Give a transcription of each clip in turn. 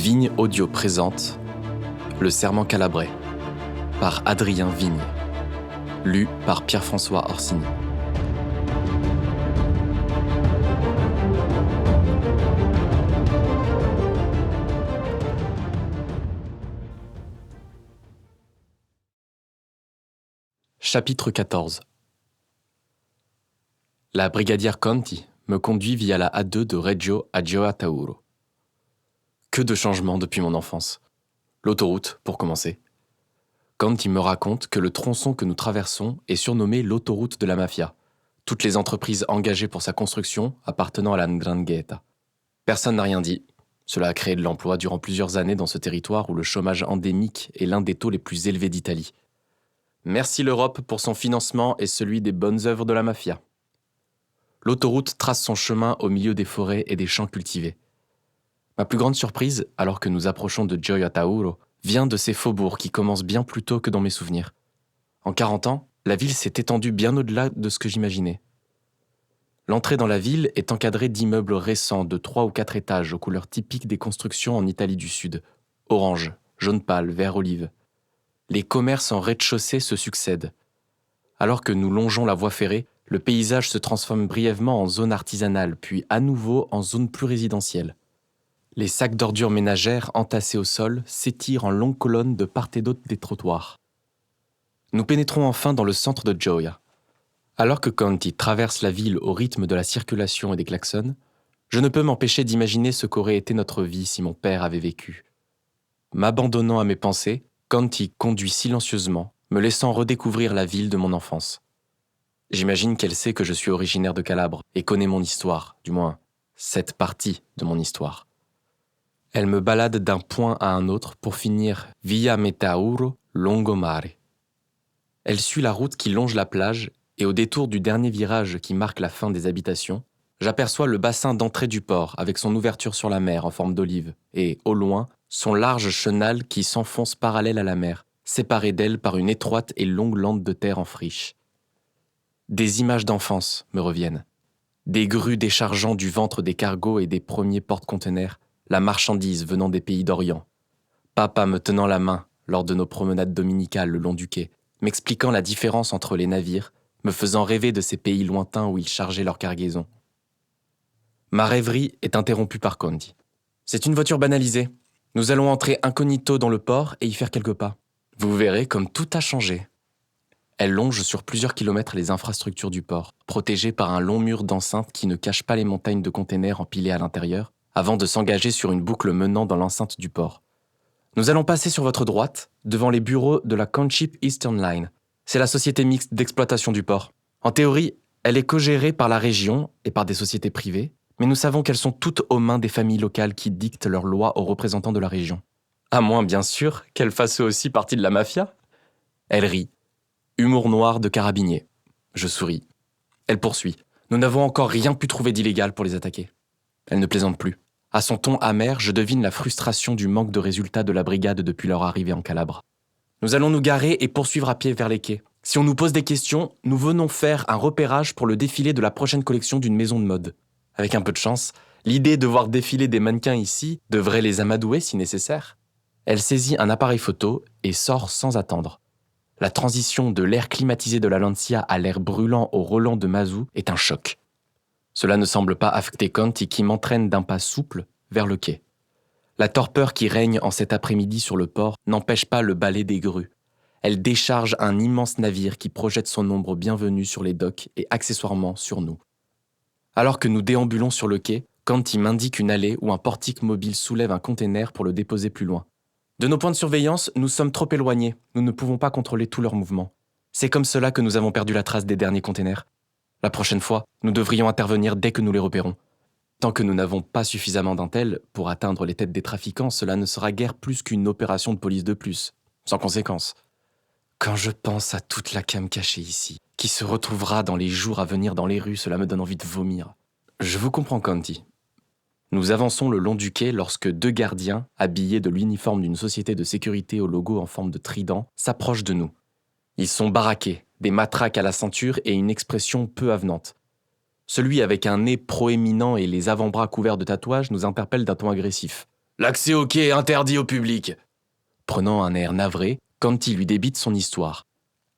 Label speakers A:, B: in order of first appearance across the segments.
A: Vigne Audio présente Le Serment calabrais par Adrien Vigne, lu par Pierre-François Orsini. Chapitre 14. La brigadière Conti me conduit via la A2 de Reggio à Gioia Tauro. Que de changements depuis mon enfance. L'autoroute, pour commencer. Conti me raconte que le tronçon que nous traversons est surnommé l'autoroute de la mafia, toutes les entreprises engagées pour sa construction appartenant à la 'Ndrangheta. Personne n'a rien dit. Cela a créé de l'emploi durant plusieurs années dans ce territoire où le chômage endémique est l'un des taux les plus élevés d'Italie. Merci l'Europe pour son financement et celui des bonnes œuvres de la mafia. L'autoroute trace son chemin au milieu des forêts et des champs cultivés. Ma plus grande surprise, alors que nous approchons de Gioia Tauro, vient de ces faubourgs qui commencent bien plus tôt que dans mes souvenirs. En 40 ans, la ville s'est étendue bien au-delà de ce que j'imaginais. L'entrée dans la ville est encadrée d'immeubles récents de 3 ou 4 étages aux couleurs typiques des constructions en Italie du Sud. Orange, jaune pâle, vert olive. Les commerces en rez-de-chaussée se succèdent. Alors que nous longeons la voie ferrée, le paysage se transforme brièvement en zone artisanale, puis à nouveau en zone plus résidentielle. Les sacs d'ordures ménagères entassés au sol s'étirent en longues colonnes de part et d'autre des trottoirs. Nous pénétrons enfin dans le centre de Gioia. Alors que Conti traverse la ville au rythme de la circulation et des klaxons, je ne peux m'empêcher d'imaginer ce qu'aurait été notre vie si mon père avait vécu. M'abandonnant à mes pensées, Conti conduit silencieusement, me laissant redécouvrir la ville de mon enfance. J'imagine qu'elle sait que je suis originaire de Calabre et connaît mon histoire, du moins, cette partie de mon histoire. Elle me balade d'un point à un autre pour finir Via Metauro Longomare. Elle suit la route qui longe la plage et au détour du dernier virage qui marque la fin des habitations, j'aperçois le bassin d'entrée du port avec son ouverture sur la mer en forme d'olive et, au loin, son large chenal qui s'enfonce parallèle à la mer, séparé d'elle par une étroite et longue lande de terre en friche. Des images d'enfance me reviennent. Des grues déchargeant du ventre des cargos et des premiers porte-conteneurs, la marchandise venant des pays d'Orient. Papa me tenant la main lors de nos promenades dominicales le long du quai, m'expliquant la différence entre les navires, me faisant rêver de ces pays lointains où ils chargeaient leurs cargaisons. Ma rêverie est interrompue par Conti. C'est une voiture banalisée. Nous allons entrer incognito dans le port et y faire quelques pas. Vous verrez comme tout a changé. Elle longe sur plusieurs kilomètres les infrastructures du port, protégées par un long mur d'enceinte qui ne cache pas les montagnes de containers empilés à l'intérieur, avant de s'engager sur une boucle menant dans l'enceinte du port. Nous allons passer sur votre droite, devant les bureaux de la Conchip Eastern Line. C'est la société mixte d'exploitation du port. En théorie, elle est co-gérée par la région et par des sociétés privées, mais nous savons qu'elles sont toutes aux mains des familles locales qui dictent leurs lois aux représentants de la région. À moins, bien sûr, qu'elles fassent aussi partie de la mafia. Elle rit. Humour noir de carabinier. Je souris. Elle poursuit. Nous n'avons encore rien pu trouver d'illégal pour les attaquer. Elle ne plaisante plus. À son ton amer, je devine la frustration du manque de résultats de la brigade depuis leur arrivée en Calabre. Nous allons nous garer et poursuivre à pied vers les quais. Si on nous pose des questions, nous venons faire un repérage pour le défilé de la prochaine collection d'une maison de mode. Avec un peu de chance, l'idée de voir défiler des mannequins ici devrait les amadouer si nécessaire. Elle saisit un appareil photo et sort sans attendre. La transition de l'air climatisé de la Lancia à l'air brûlant au Roland de Mazou est un choc. Cela ne semble pas affecter Conti qui m'entraîne d'un pas souple vers le quai. La torpeur qui règne en cet après-midi sur le port n'empêche pas le balai des grues. Elle décharge un immense navire qui projette son ombre bienvenue sur les docks et accessoirement sur nous. Alors que nous déambulons sur le quai, Conti m'indique une allée où un portique mobile soulève un container pour le déposer plus loin. De nos points de surveillance, nous sommes trop éloignés. Nous ne pouvons pas contrôler tous leurs mouvements. C'est comme cela que nous avons perdu la trace des derniers containers. La prochaine fois, nous devrions intervenir dès que nous les repérons. Tant que nous n'avons pas suffisamment d'intel pour atteindre les têtes des trafiquants, cela ne sera guère plus qu'une opération de police de plus, sans conséquence. Quand je pense à toute la cam cachée ici, qui se retrouvera dans les jours à venir dans les rues, cela me donne envie de vomir. Je vous comprends, Conti. Nous avançons le long du quai lorsque 2 gardiens, habillés de l'uniforme d'une société de sécurité au logo en forme de trident, s'approchent de nous. Ils sont baraqués, des matraques à la ceinture et une expression peu avenante. Celui avec un nez proéminent et les avant-bras couverts de tatouages nous interpelle d'un ton agressif. L'accès au quai est interdit au public. Prenant un air navré, Canty lui débite son histoire.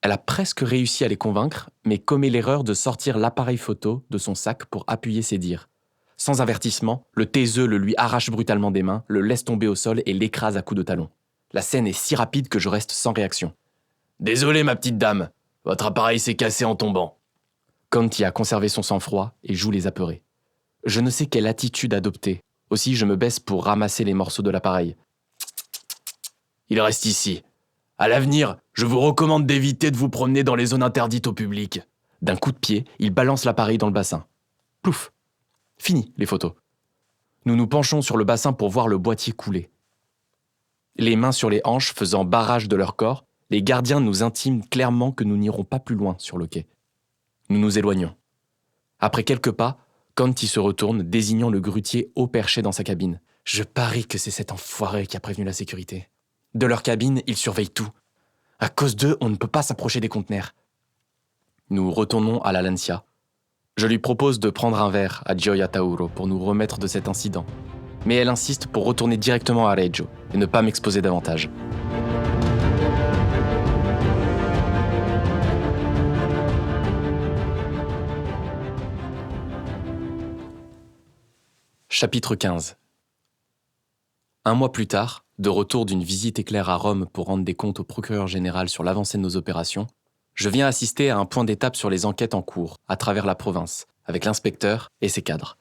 A: Elle a presque réussi à les convaincre, mais commet l'erreur de sortir l'appareil photo de son sac pour appuyer ses dires. Sans avertissement, le taiseux le lui arrache brutalement des mains, le laisse tomber au sol et l'écrase à coups de talon. La scène est si rapide que je reste sans réaction. « Désolé, ma petite dame, votre appareil s'est cassé en tombant. » Canty a conservé son sang-froid et joue les apeurés. Je ne sais quelle attitude adopter, aussi je me baisse pour ramasser les morceaux de l'appareil. « Il reste ici. À l'avenir, je vous recommande d'éviter de vous promener dans les zones interdites au public. » D'un coup de pied, il balance l'appareil dans le bassin. Plouf! Fini, les photos. Nous nous penchons sur le bassin pour voir le boîtier couler. Les mains sur les hanches faisant barrage de leur corps, les gardiens nous intiment clairement que nous n'irons pas plus loin sur le quai. Nous nous éloignons. Après quelques pas, Canty se retourne, désignant le grutier haut perché dans sa cabine. Je parie que c'est cet enfoiré qui a prévenu la sécurité. De leur cabine, ils surveillent tout. À cause d'eux, on ne peut pas s'approcher des conteneurs. Nous retournons à la Lancia. Je lui propose de prendre un verre à Gioia Tauro pour nous remettre de cet incident. Mais elle insiste pour retourner directement à Reggio et ne pas m'exposer davantage. Chapitre 15. Un mois plus tard, de retour d'une visite éclair à Rome pour rendre des comptes au procureur général sur l'avancée de nos opérations, je viens assister à un point d'étape sur les enquêtes en cours, à travers la province, avec l'inspecteur et ses cadres.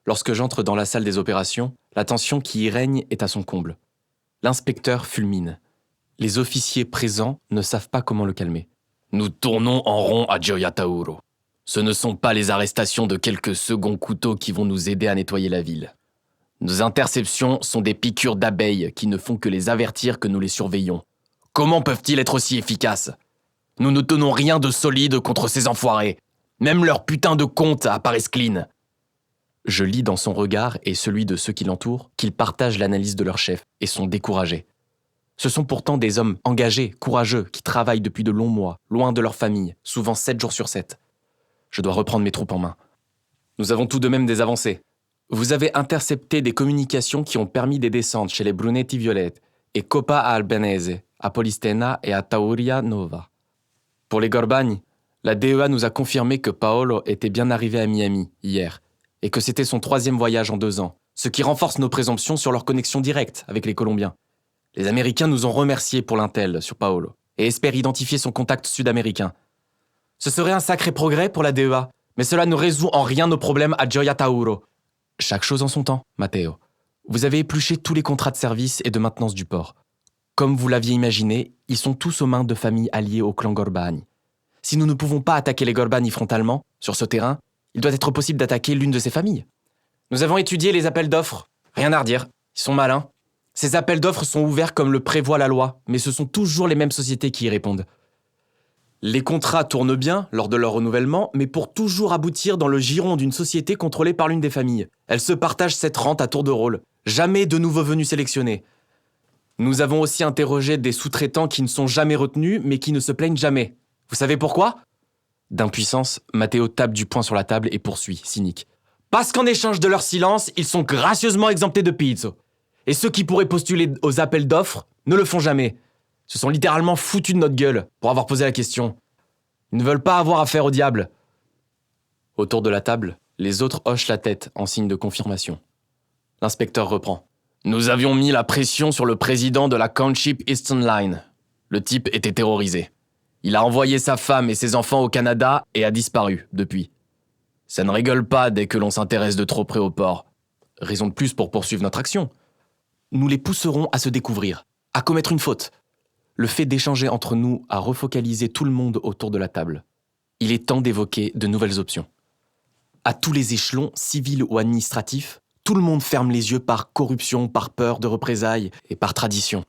A: Lorsque j'entre dans la salle des opérations, la tension qui y règne est à son comble. L'inspecteur fulmine. Les officiers présents ne savent pas comment le calmer. Nous tournons en rond à Gioia Tauro. Ce ne sont pas les arrestations de quelques seconds couteaux qui vont nous aider à nettoyer la ville. Nos interceptions sont des piqûres d'abeilles qui ne font que les avertir que nous les surveillons. Comment peuvent-ils être aussi efficaces ? Nous ne tenons rien de solide contre ces enfoirés. Même leur putain de compte apparaissent clean. Je lis dans son regard et celui de ceux qui l'entourent qu'ils partagent l'analyse de leur chef et sont découragés. Ce sont pourtant des hommes engagés, courageux, qui travaillent depuis de longs mois, loin de leur famille, souvent 7 jours sur 7. Je dois reprendre mes troupes en main. Nous avons tout de même des avancées. Vous avez intercepté des communications qui ont permis des descentes chez les Brunetti Violettes et Coppa a Albanese, à Polistena et à Tauria Nova. Pour les Gorbagni, la DEA nous a confirmé que Paolo était bien arrivé à Miami hier et que c'était son 3e voyage en 2 ans, ce qui renforce nos présomptions sur leur connexion directe avec les Colombiens. Les Américains nous ont remerciés pour l'intel sur Paolo et espèrent identifier son contact sud-américain. Ce serait un sacré progrès pour la DEA, mais cela ne résout en rien nos problèmes à Gioia Tauro. Chaque chose en son temps, Matteo. Vous avez épluché tous les contrats de service et de maintenance du port. Comme vous l'aviez imaginé, ils sont tous aux mains de familles alliées au clan Gorbani. Si nous ne pouvons pas attaquer les Gorbani frontalement, sur ce terrain, il doit être possible d'attaquer l'une de ces familles. Nous avons étudié les appels d'offres. Rien à redire, ils sont malins. Ces appels d'offres sont ouverts comme le prévoit la loi, mais ce sont toujours les mêmes sociétés qui y répondent. Les contrats tournent bien lors de leur renouvellement, mais pour toujours aboutir dans le giron d'une société contrôlée par l'une des familles. Elles se partagent cette rente à tour de rôle. Jamais de nouveaux venus sélectionnés. Nous avons aussi interrogé des sous-traitants qui ne sont jamais retenus, mais qui ne se plaignent jamais. Vous savez pourquoi ? D'impuissance, Matteo tape du poing sur la table et poursuit, cynique. Parce qu'en échange de leur silence, ils sont gracieusement exemptés de pizzo. Et ceux qui pourraient postuler aux appels d'offres ne le font jamais. Se sont littéralement foutus de notre gueule pour avoir posé la question. Ils ne veulent pas avoir affaire au diable. Autour de la table, les autres hochent la tête en signe de confirmation. L'inspecteur reprend. Nous avions mis la pression sur le président de la Countship Eastern Line. Le type était terrorisé. Il a envoyé sa femme et ses enfants au Canada et a disparu depuis. Ça ne rigole pas dès que l'on s'intéresse de trop près au port. Raison de plus pour poursuivre notre action. Nous les pousserons à se découvrir, à commettre une faute. Le fait d'échanger entre nous a refocalisé tout le monde autour de la table. Il est temps d'évoquer de nouvelles options. À tous les échelons, civils ou administratifs, tout le monde ferme les yeux par corruption, par peur de représailles et par tradition.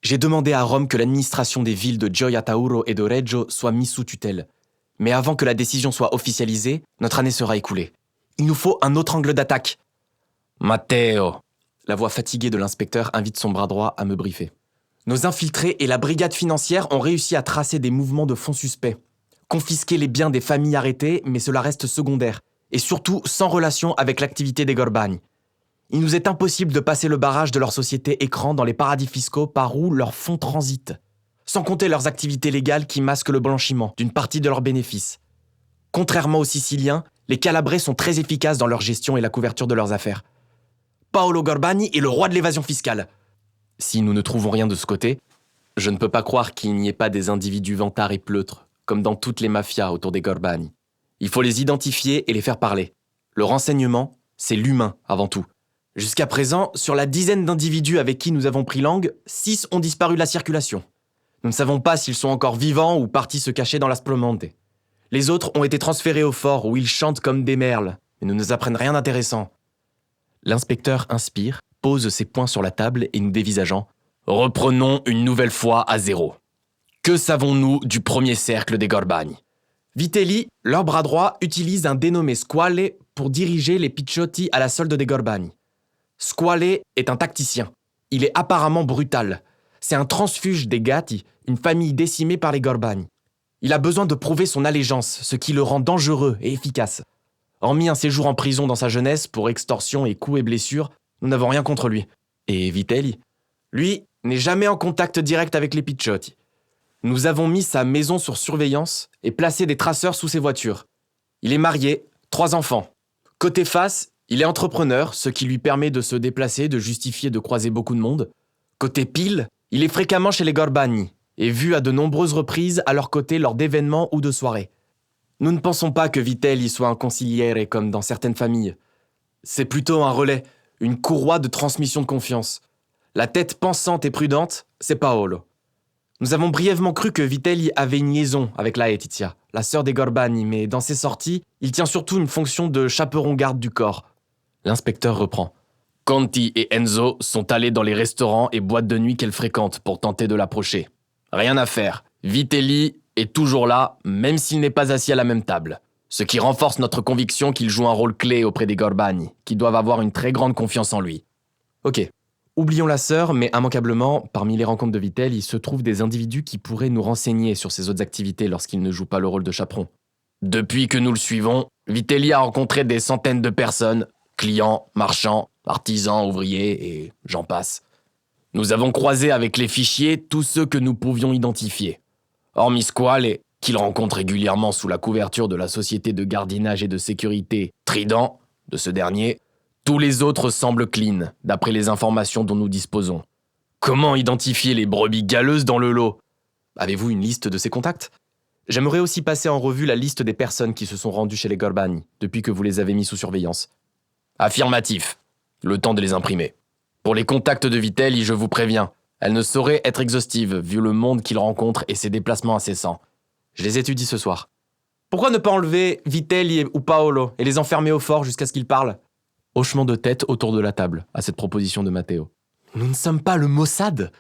A: J'ai demandé à Rome que l'administration des villes de Gioia Tauro et de Reggio soit mise sous tutelle. Mais avant que la décision soit officialisée, notre année sera écoulée. Il nous faut un autre angle d'attaque. Matteo. La voix fatiguée de l'inspecteur invite son bras droit à me briefer. Nos infiltrés et la brigade financière ont réussi à tracer des mouvements de fonds suspects. Confisquer les biens des familles arrêtées, mais cela reste secondaire. Et surtout sans relation avec l'activité des Gorbagni.
B: Il nous est impossible de passer le barrage de leur société écran dans les paradis fiscaux par où leurs fonds transitent, sans compter leurs activités légales qui masquent le blanchiment d'une partie de leurs bénéfices. Contrairement aux Siciliens, les Calabrais sont très efficaces dans leur gestion et la couverture de leurs affaires. Paolo Gorbani est le roi de l'évasion fiscale.
A: Si nous ne trouvons rien de ce côté, je ne peux pas croire qu'il n'y ait pas des individus vantards et pleutres, comme dans toutes les mafias autour des Gorbani. Il faut les identifier et les faire parler. Le renseignement, c'est l'humain avant tout. Jusqu'à présent, sur la dizaine d'individus avec qui nous avons pris langue, 6 ont disparu de la circulation. Nous ne savons pas s'ils sont encore vivants ou partis se cacher dans la Splomonte. Les autres ont été transférés au fort où ils chantent comme des merles, mais ne nous apprennent rien d'intéressant.
B: L'inspecteur inspire, pose ses poings sur la table et nous dévisageant.
A: Reprenons une nouvelle fois à zéro. Que savons-nous du premier cercle des Gorbani ?
B: Vitelli, leur bras droit, utilise un dénommé Squale pour diriger les Picciotti à la solde des Gorbani. Squale est un tacticien. Il est apparemment brutal. C'est un transfuge des Gatti, une famille décimée par les Gorbani. Il a besoin de prouver son allégeance, ce qui le rend dangereux et efficace. Hormis un séjour en prison dans sa jeunesse pour extorsion et coups et blessures, nous n'avons rien contre lui. Et Vitelli, lui, n'est jamais en contact direct avec les Picciotti. Nous avons mis sa maison sur surveillance et placé des traceurs sous ses voitures. Il est marié, 3 enfants. Côté face, il est entrepreneur, ce qui lui permet de se déplacer, de justifier de croiser beaucoup de monde. Côté pile, il est fréquemment chez les Gorbani et vu à de nombreuses reprises à leur côté lors d'événements ou de soirées. Nous ne pensons pas que Vitelli soit un consigliere comme dans certaines familles. C'est plutôt un relais, une courroie de transmission de confiance. La tête pensante et prudente, c'est Paolo. Nous avons brièvement cru que Vitelli avait une liaison avec la Laetitia, la sœur des Gorbani, mais dans ses sorties, il tient surtout une fonction de chaperon garde du corps.
A: L'inspecteur reprend. Conti et Enzo sont allés dans les restaurants et boîtes de nuit qu'elle fréquente pour tenter de l'approcher. Rien à faire. Vitelli est toujours là, même s'il n'est pas assis à la même table. Ce qui renforce notre conviction qu'il joue un rôle clé auprès des Gorbani, qui doivent avoir une très grande confiance en lui.
B: Ok. Oublions la sœur, mais immanquablement, parmi les rencontres de Vitelli, il se trouvent des individus qui pourraient nous renseigner sur ses autres activités lorsqu'il ne joue pas le rôle de chaperon.
A: Depuis que nous le suivons, Vitelli a rencontré des centaines de personnes, clients, marchands, artisans, ouvriers et j'en passe. Nous avons croisé avec les fichiers tous ceux que nous pouvions identifier. Hormis Squale, qu'il rencontre régulièrement sous la couverture de la société de gardinage et de sécurité Trident, de ce dernier, tous les autres semblent clean, d'après les informations dont nous disposons. Comment identifier les brebis galeuses dans le lot ?
B: Avez-vous une liste de ces contacts ? J'aimerais aussi passer en revue la liste des personnes qui se sont rendues chez les Gorbani, depuis que vous les avez mis sous surveillance.
A: Affirmatif. Le temps de les imprimer. Pour les contacts de Vitelli, je vous préviens, elle ne saurait être exhaustive, vu le monde qu'il rencontre et ses déplacements incessants.
B: Je les étudie ce soir. Pourquoi ne pas enlever Vitelli ou Paolo et les enfermer au fort jusqu'à ce qu'ils parlent ? Hochement de tête autour de la table, à cette proposition de Matteo. Nous ne sommes pas le Mossad ?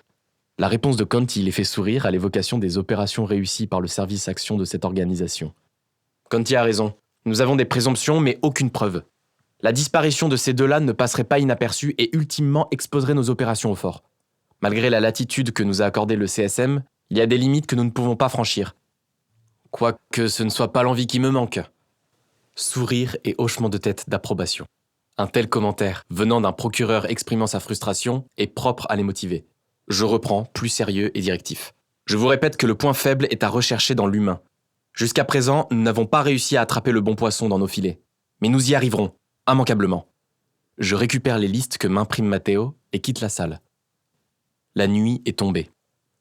B: La réponse de Conti les fait sourire à l'évocation des opérations réussies par le service action de cette organisation. Conti a raison. Nous avons des présomptions, mais aucune preuve. La disparition de ces deux-là ne passerait pas inaperçue et ultimement exposerait nos opérations au fort. Malgré la latitude que nous a accordée le CSM, il y a des limites que nous ne pouvons pas franchir. Quoique ce ne soit pas l'envie qui me manque. Sourire et hochement de tête d'approbation. Un tel commentaire, venant d'un procureur exprimant sa frustration, est propre à les motiver. Je reprends, plus sérieux et directif. Je vous répète que le point faible est à rechercher dans l'humain. Jusqu'à présent, nous n'avons pas réussi à attraper le bon poisson dans nos filets. Mais nous y arriverons, immanquablement. Je récupère les listes que m'imprime Matteo et quitte la salle. La nuit est tombée.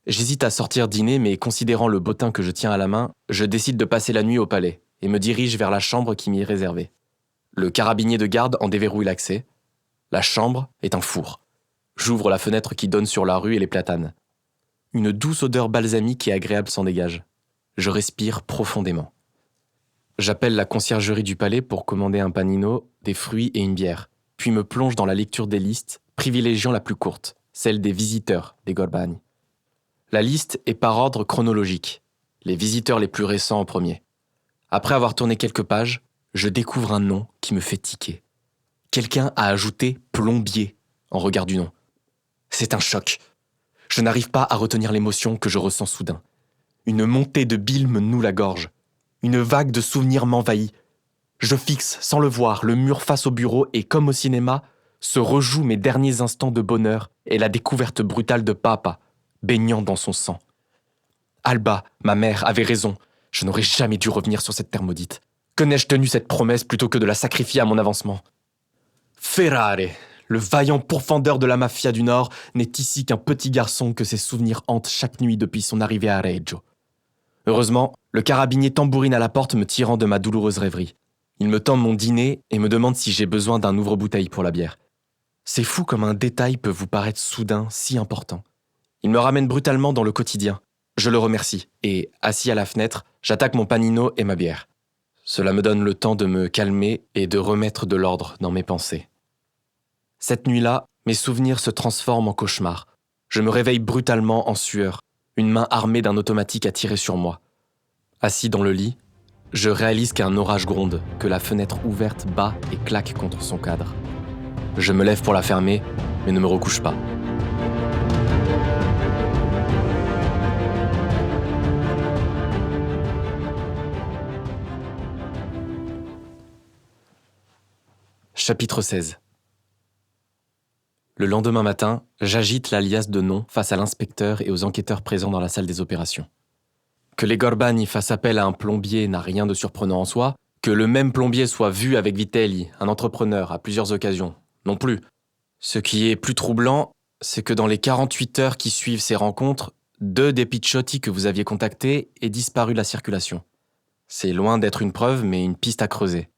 B: J'hésite à sortir dîner, mais considérant le bottin que je tiens à la main, je décide de passer la nuit au palais et me dirige vers la chambre qui m'y est réservée. Le carabinier de garde en déverrouille l'accès. La chambre est un four. J'ouvre la fenêtre qui donne sur la rue et les platanes. Une douce odeur balsamique et agréable s'en dégage. Je respire profondément. J'appelle la conciergerie du palais pour commander un panino, des fruits et une bière, puis me plonge dans la lecture des listes, privilégiant la plus courte, celle des visiteurs des Gorbani. La liste est par ordre chronologique, les visiteurs les plus récents en premier. Après avoir tourné quelques pages, je découvre un nom qui me fait tiquer. Quelqu'un a ajouté « plombier » en regard du nom. C'est un choc. Je n'arrive pas à retenir l'émotion que je ressens soudain. Une montée de bile me noue la gorge. Une vague de souvenirs m'envahit. Je fixe, sans le voir, le mur face au bureau et, comme au cinéma, se rejouent mes derniers instants de bonheur et la découverte brutale de papa, baignant dans son sang. Alba, ma mère, avait raison. Je n'aurais jamais dû revenir sur cette terre maudite. Que n'ai-je tenu cette promesse plutôt que de la sacrifier à mon avancement? Ferrare, le vaillant pourfendeur de la mafia du Nord, n'est ici qu'un petit garçon que ses souvenirs hantent chaque nuit depuis son arrivée à Reggio. Heureusement, le carabinier tambourine à la porte me tirant de ma douloureuse rêverie. Il me tend mon dîner et me demande si j'ai besoin d'un ouvre-bouteille pour la bière. C'est fou comme un détail peut vous paraître soudain si important. Il me ramène brutalement dans le quotidien. Je le remercie et, assis à la fenêtre, j'attaque mon panino et ma bière. Cela me donne le temps de me calmer et de remettre de l'ordre dans mes pensées. Cette nuit-là, mes souvenirs se transforment en cauchemars. Je me réveille brutalement en sueur, une main armée d'un automatique a tiré sur moi. Assis dans le lit, je réalise qu'un orage gronde, que la fenêtre ouverte bat et claque contre son cadre. Je me lève pour la fermer, mais ne me recouche pas. Chapitre 16. Le lendemain matin, j'agite la liasse de noms face à l'inspecteur et aux enquêteurs présents dans la salle des opérations. Que les Gorbani fassent appel à un plombier n'a rien de surprenant en soi. Que le même plombier soit vu avec Vitelli, un entrepreneur, à plusieurs occasions, non plus. Ce qui est plus troublant, c'est que dans les 48 heures qui suivent ces rencontres, 2 des Picciotti que vous aviez contactés aient disparu de la circulation. C'est loin d'être une preuve, mais une piste à creuser.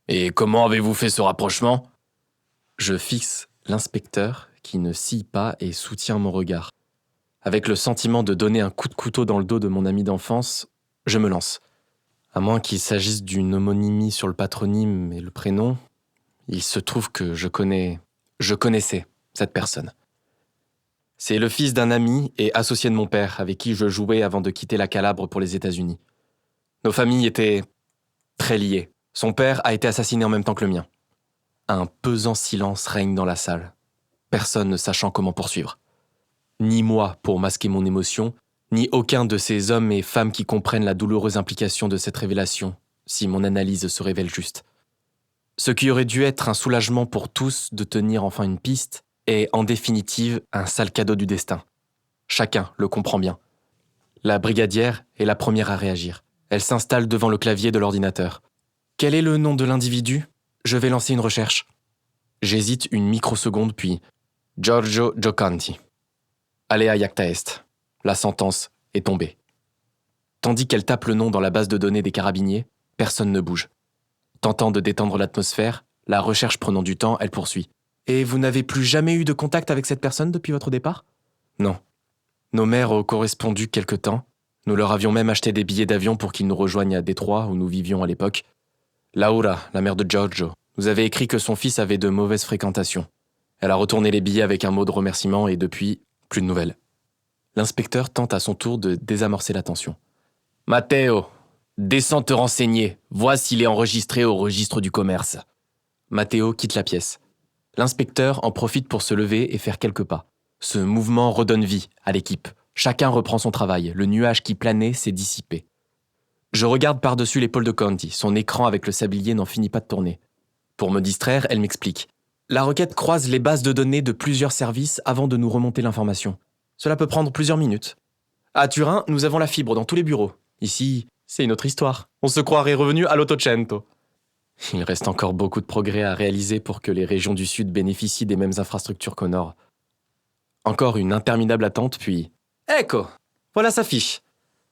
B: Et comment avez-vous fait ce rapprochement? Je fixe l'inspecteur qui ne scie pas et soutient mon regard. Avec le sentiment de donner un coup de couteau dans le dos de mon ami d'enfance, je me lance. À moins qu'il s'agisse d'une homonymie sur le patronyme et le prénom, il se trouve que je connaissais cette personne. C'est le fils d'un ami et associé de mon père avec qui je jouais avant de quitter la Calabre pour les États-Unis. Nos familles étaient très liées. Son père a été assassiné en même temps que le mien. Un pesant silence règne dans la salle, personne ne sachant comment poursuivre. Ni moi pour masquer mon émotion, ni aucun de ces hommes et femmes qui comprennent la douloureuse implication de cette révélation, si mon analyse se révèle juste. Ce qui aurait dû être un soulagement pour tous de tenir enfin une piste est, en définitive, un sale cadeau du destin. Chacun le comprend bien. La brigadière est la première à réagir. Elle s'installe devant le clavier de l'ordinateur. Quel est le nom de l'individu? Je vais lancer une recherche. J'hésite une microseconde puis Giorgio Giocanti. Alea iacta est. La sentence est tombée. Tandis qu'elle tape le nom dans la base de données des carabiniers, personne ne bouge. Tentant de détendre l'atmosphère, la recherche prenant du temps, elle poursuit. Et vous n'avez plus jamais eu de contact avec cette personne depuis votre départ? Non. Nos mères ont correspondu quelque temps. Nous leur avions même acheté des billets d'avion pour qu'ils nous rejoignent à Détroit, où nous vivions à l'époque. Laura, la mère de Giorgio, nous avait écrit que son fils avait de mauvaises fréquentations. Elle a retourné les billets avec un mot de remerciement et depuis, plus de nouvelles. L'inspecteur tente à son tour de désamorcer la tension. « Matteo, descends te renseigner, vois s'il est enregistré au registre du commerce. » Matteo quitte la pièce. L'inspecteur en profite pour se lever et faire quelques pas. Ce mouvement redonne vie à l'équipe. Chacun reprend son travail, le nuage qui planait s'est dissipé. Je regarde par-dessus l'épaule de Conti, son écran avec le sablier n'en finit pas de tourner. Pour me distraire, elle m'explique. La requête croise les bases de données de plusieurs services avant de nous remonter l'information. Cela peut prendre plusieurs minutes. À Turin, nous avons la fibre dans tous les bureaux. Ici, c'est une autre histoire. On se croirait revenu à l'Ottocento. Il reste encore beaucoup de progrès à réaliser pour que les régions du Sud bénéficient des mêmes infrastructures qu'au Nord. Encore une interminable attente, puis... Ecco, voilà sa fiche.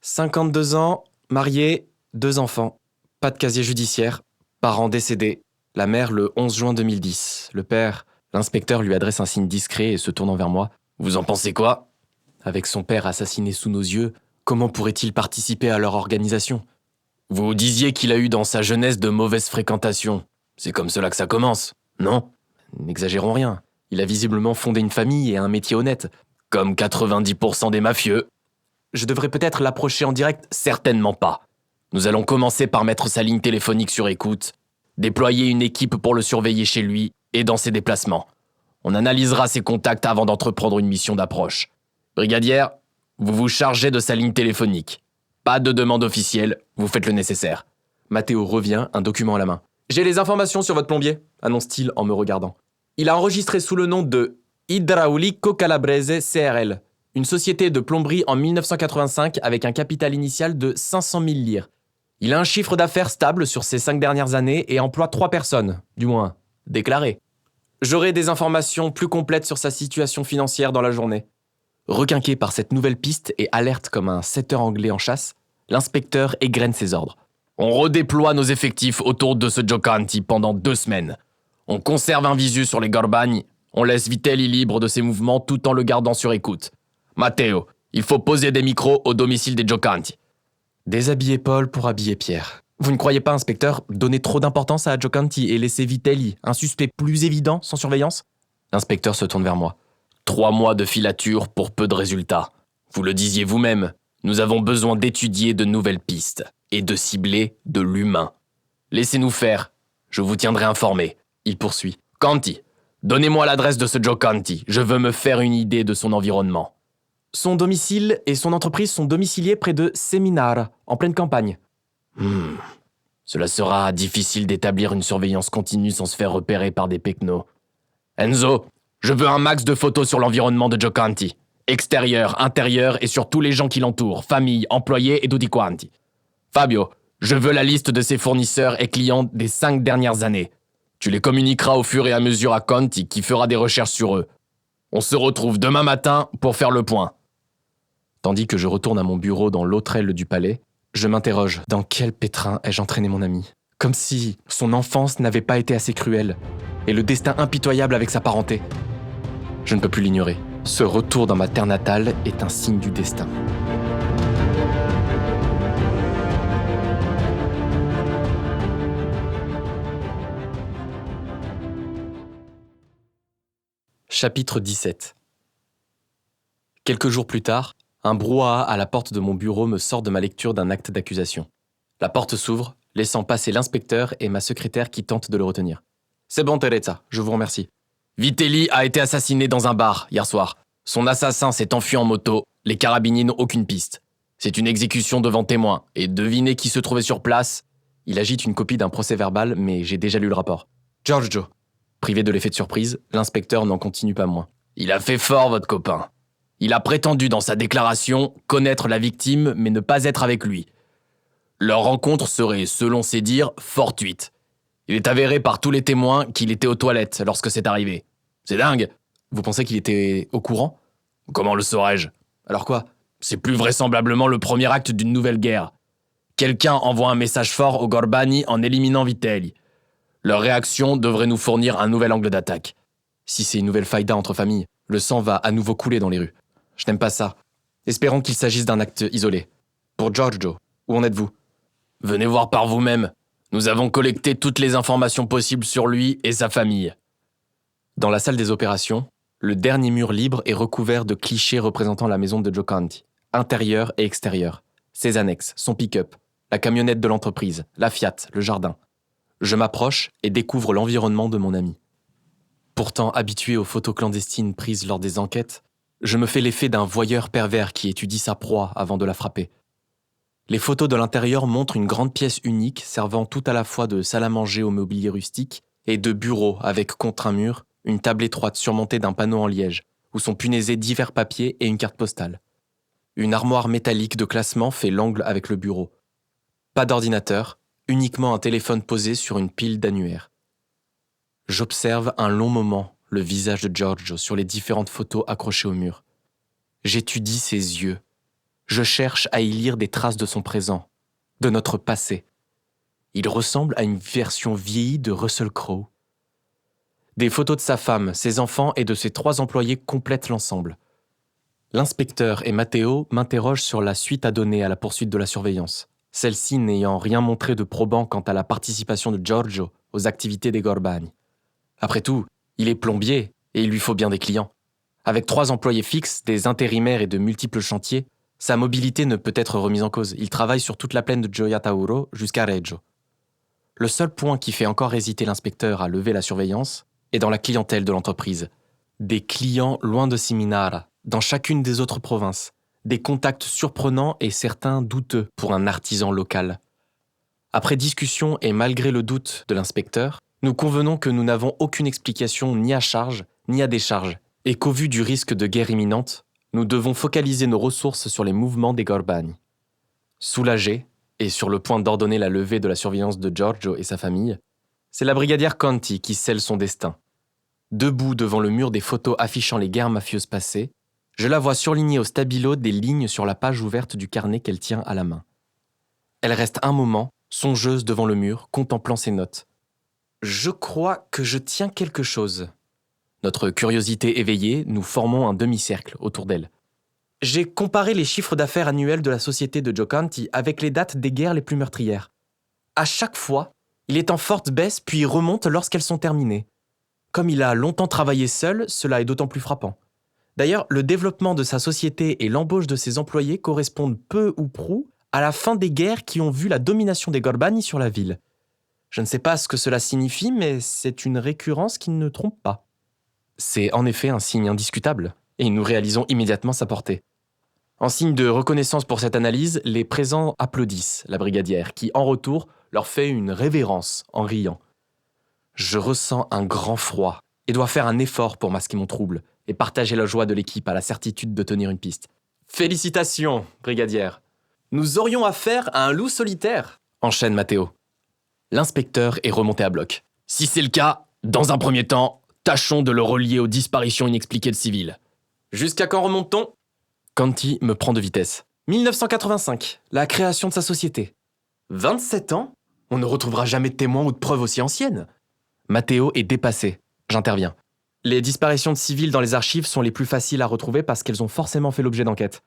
B: 52 ans, marié, 2 enfants, pas de casier judiciaire, parents décédés. La mère le 11 juin 2010. Le père, l'inspecteur lui adresse un signe discret et se tournant vers moi. Vous en pensez quoi? Avec son père assassiné sous nos yeux, comment pourrait-il participer à leur organisation? Vous disiez qu'il a eu dans sa jeunesse de mauvaises fréquentations. C'est comme cela que ça commence, non? N'exagérons rien. Il a visiblement fondé une famille et un métier honnête. Comme 90% des mafieux. Je devrais peut-être l'approcher en direct? Certainement pas. Nous allons commencer par mettre sa ligne téléphonique sur écoute, déployer une équipe pour le surveiller chez lui et dans ses déplacements. On analysera ses contacts avant d'entreprendre une mission d'approche. Brigadière, vous vous chargez de sa ligne téléphonique. Pas de demande officielle, vous faites le nécessaire. Matteo revient, un document à la main. J'ai les informations sur votre plombier, annonce-t-il en me regardant. Il a enregistré sous le nom de Idraulico Calabrese CRL, une société de plomberie en 1985 avec un capital initial de 500 000 lire. Il a un chiffre d'affaires stable sur ces 5 dernières années et emploie 3 personnes, du moins, déclarées. J'aurai des informations plus complètes sur sa situation financière dans la journée. Requinqué par cette nouvelle piste et alerte comme un setter anglais en chasse, l'inspecteur égrène ses ordres. On redéploie nos effectifs autour de ce Giocanti pendant 2 semaines. On conserve un visu sur les Gorbagni. On laisse Vitelli libre de ses mouvements tout en le gardant sur écoute. Matteo, il faut poser des micros au domicile des Giocanti. Déshabiller Paul pour habiller Pierre. Vous ne croyez pas, inspecteur, donner trop d'importance à Giocanti et laisser Vitelli, un suspect plus évident, sans surveillance ? L'inspecteur se tourne vers moi. 3 mois de filature pour peu de résultats. Vous le disiez vous-même, nous avons besoin d'étudier de nouvelles pistes et de cibler de l'humain. Laissez-nous faire, je vous tiendrai informé. Il poursuit. Canti, donnez-moi l'adresse de ce Giocanti, je veux me faire une idée de son environnement. Son domicile et son entreprise sont domiciliés près de Seminara, en pleine campagne. Cela sera difficile d'établir une surveillance continue sans se faire repérer par des pecnos. Enzo, je veux un max de photos sur l'environnement de Giocanti. Extérieur, intérieur et sur tous les gens qui l'entourent, famille, employés et tutti quanti. Fabio, je veux la liste de ses fournisseurs et clients des 5 dernières années. Tu les communiqueras au fur et à mesure à Conti qui fera des recherches sur eux. On se retrouve demain matin pour faire le point. Tandis que je retourne à mon bureau dans l'autre aile du palais, je m'interroge, dans quel pétrin ai-je entraîné mon ami ? Comme si son enfance n'avait pas été assez cruelle, et le destin impitoyable avec sa parenté. Je ne peux plus l'ignorer. Ce retour dans ma terre natale est un signe du destin. Chapitre 17. Quelques jours plus tard, un brouhaha à la porte de mon bureau me sort de ma lecture d'un acte d'accusation. La porte s'ouvre, laissant passer l'inspecteur et ma secrétaire qui tentent de le retenir. « C'est bon, Teresa, je vous remercie. » Vitelli a été assassiné dans un bar hier soir. Son assassin s'est enfui en moto, les carabiniers n'ont aucune piste. C'est une exécution devant témoins, et devinez qui se trouvait sur place. Il agite une copie d'un procès-verbal, mais j'ai déjà lu le rapport. Giorgio. Privé de l'effet de surprise, l'inspecteur n'en continue pas moins. Il a fait fort, votre copain. Il a prétendu dans sa déclaration connaître la victime, mais ne pas être avec lui. Leur rencontre serait, selon ses dires, fortuite. Il est avéré par tous les témoins qu'il était aux toilettes lorsque c'est arrivé. C'est dingue. Vous pensez qu'il était au courant ? Comment le saurais-je ? Alors quoi ? C'est plus vraisemblablement le premier acte d'une nouvelle guerre. Quelqu'un envoie un message fort aux Gorbagni en éliminant Vitelli. Leur réaction devrait nous fournir un nouvel angle d'attaque. Si c'est une nouvelle faïda entre familles, le sang va à nouveau couler dans les rues. Je n'aime pas ça. Espérons qu'il s'agisse d'un acte isolé. Pour Giorgio, où en êtes-vous ? Venez voir par vous-même. Nous avons collecté toutes les informations possibles sur lui et sa famille. Dans la salle des opérations, le dernier mur libre est recouvert de clichés représentant la maison de Giocanti, intérieur et extérieur, ses annexes, son pick-up, la camionnette de l'entreprise, la Fiat, le jardin. Je m'approche et découvre l'environnement de mon ami. Pourtant habitué aux photos clandestines prises lors des enquêtes, je me fais l'effet d'un voyeur pervers qui étudie sa proie avant de la frapper. Les photos de l'intérieur montrent une grande pièce unique servant tout à la fois de salle à manger au mobilier rustique et de bureau avec contre un mur, une table étroite surmontée d'un panneau en liège, où sont punaisés divers papiers et une carte postale. Une armoire métallique de classement fait l'angle avec le bureau. Pas d'ordinateur, uniquement un téléphone posé sur une pile d'annuaires. J'observe un long moment le visage de Giorgio sur les différentes photos accrochées au mur. J'étudie ses yeux. Je cherche à y lire des traces de son présent, de notre passé. Il ressemble à une version vieillie de Russell Crowe. Des photos de sa femme, ses enfants et de ses 3 employés complètent l'ensemble. L'inspecteur et Matteo m'interrogent sur la suite à donner à la poursuite de la surveillance, celle-ci n'ayant rien montré de probant quant à la participation de Giorgio aux activités des Gorbagni. Après tout, il est plombier et il lui faut bien des clients. Avec 3 employés fixes, des intérimaires et de multiples chantiers, sa mobilité ne peut être remise en cause. Il travaille sur toute la plaine de Gioia Tauro jusqu'à Reggio. Le seul point qui fait encore hésiter l'inspecteur à lever la surveillance est dans la clientèle de l'entreprise. Des clients loin de Seminara, dans chacune des autres provinces. Des contacts surprenants et certains douteux pour un artisan local. Après discussion et malgré le doute de l'inspecteur,
A: Nous convenons que nous n'avons aucune explication ni à charge ni à décharge, et qu'au vu du risque de guerre imminente, nous devons focaliser nos ressources sur les mouvements des Gorbani. Soulagée, et sur le point d'ordonner la levée de la surveillance de Giorgio et sa famille, c'est la brigadière Conti qui scelle son destin. Debout devant le mur des photos affichant les guerres mafieuses passées, je la vois surligner au stabilo des lignes sur la page ouverte du carnet qu'elle tient à la main. Elle reste un moment, songeuse devant le mur, contemplant ses notes. Je crois que je tiens quelque chose. Notre curiosité éveillée, nous formons un demi-cercle autour d'elle. J'ai comparé les chiffres d'affaires annuels de la société de Giocanti avec les dates des guerres les plus meurtrières. À chaque fois, il est en forte baisse puis remonte lorsqu'elles sont terminées. Comme il a longtemps travaillé seul, cela est d'autant plus frappant. D'ailleurs, le développement de sa société et l'embauche de ses employés correspondent peu ou prou à la fin des guerres qui ont vu la domination des Gorbani sur la ville. Je ne sais pas ce que cela signifie, mais c'est une récurrence qui ne trompe pas. C'est en effet un signe indiscutable, et nous réalisons immédiatement sa portée. En signe de reconnaissance pour cette analyse, les présents applaudissent la brigadière, qui en retour leur fait une révérence en riant. Je ressens un grand froid et dois faire un effort pour masquer mon trouble et partager la joie de l'équipe à la certitude de tenir une piste. Félicitations, brigadière. Nous aurions affaire à un loup solitaire, enchaîne Matteo. L'inspecteur est remonté à bloc. Si c'est le cas, dans un premier temps, tâchons de le relier aux disparitions inexpliquées de civils. Jusqu'à quand remonte-t-on ? Conti me prend de vitesse. 1985, la création de sa société. 27 ans ? On ne retrouvera jamais de témoins ou de preuves aussi anciennes. Matteo est dépassé. J'interviens. Les disparitions de civils dans les archives sont les plus faciles à retrouver parce qu'elles ont forcément fait l'objet d'enquêtes.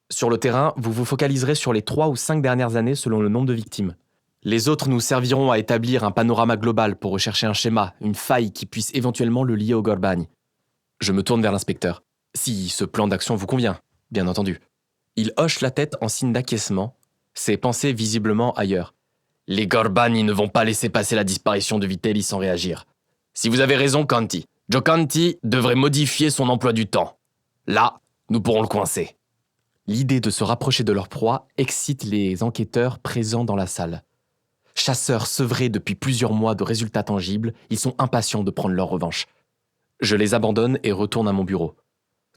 A: Sur le terrain, vous vous focaliserez sur les 3 ou 5 dernières années selon le nombre de victimes. Les autres nous serviront à établir un panorama global pour rechercher un schéma, une faille qui puisse éventuellement le lier au Gorbani. Je me tourne vers l'inspecteur. Si ce plan d'action vous convient, bien entendu. Il hoche la tête en signe d'acquiescement, ses pensées visiblement ailleurs. Les Gorbani ne vont pas laisser passer la disparition de Vitelli sans réagir. Si vous avez raison, Conti, Giocanti devrait modifier son emploi du temps. Là, nous pourrons le coincer. L'idée de se rapprocher de leur proie excite les enquêteurs présents dans la salle. Chasseurs sevrés depuis plusieurs mois de résultats tangibles, ils sont impatients de prendre leur revanche. Je les abandonne et retourne à mon bureau.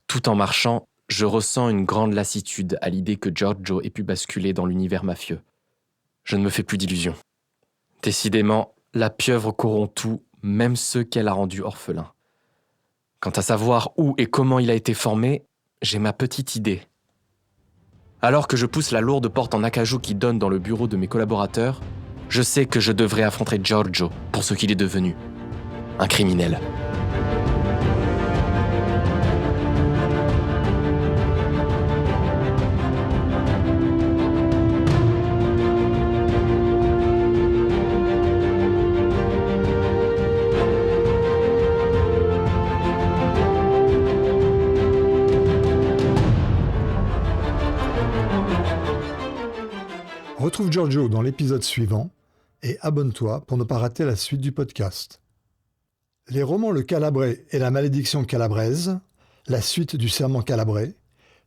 A: Tout en marchant, je ressens une grande lassitude à l'idée que Giorgio ait pu basculer dans l'univers mafieux. Je ne me fais plus d'illusions. Décidément, la pieuvre corrompt tout, même ceux qu'elle a rendus orphelins. Quant à savoir où et comment il a été formé, j'ai ma petite idée. Alors que je pousse la lourde porte en acajou qui donne dans le bureau de mes collaborateurs, je sais que je devrais affronter Giorgio pour ce qu'il est devenu. Un criminel.
C: Retrouve Giorgio dans l'épisode suivant et abonne-toi pour ne pas rater la suite du podcast. Les romans Le Calabrais et la malédiction calabraise, la suite du serment calabrais,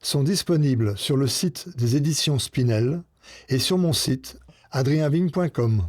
C: sont disponibles sur le site des éditions Spinel et sur mon site adrienvigne.com.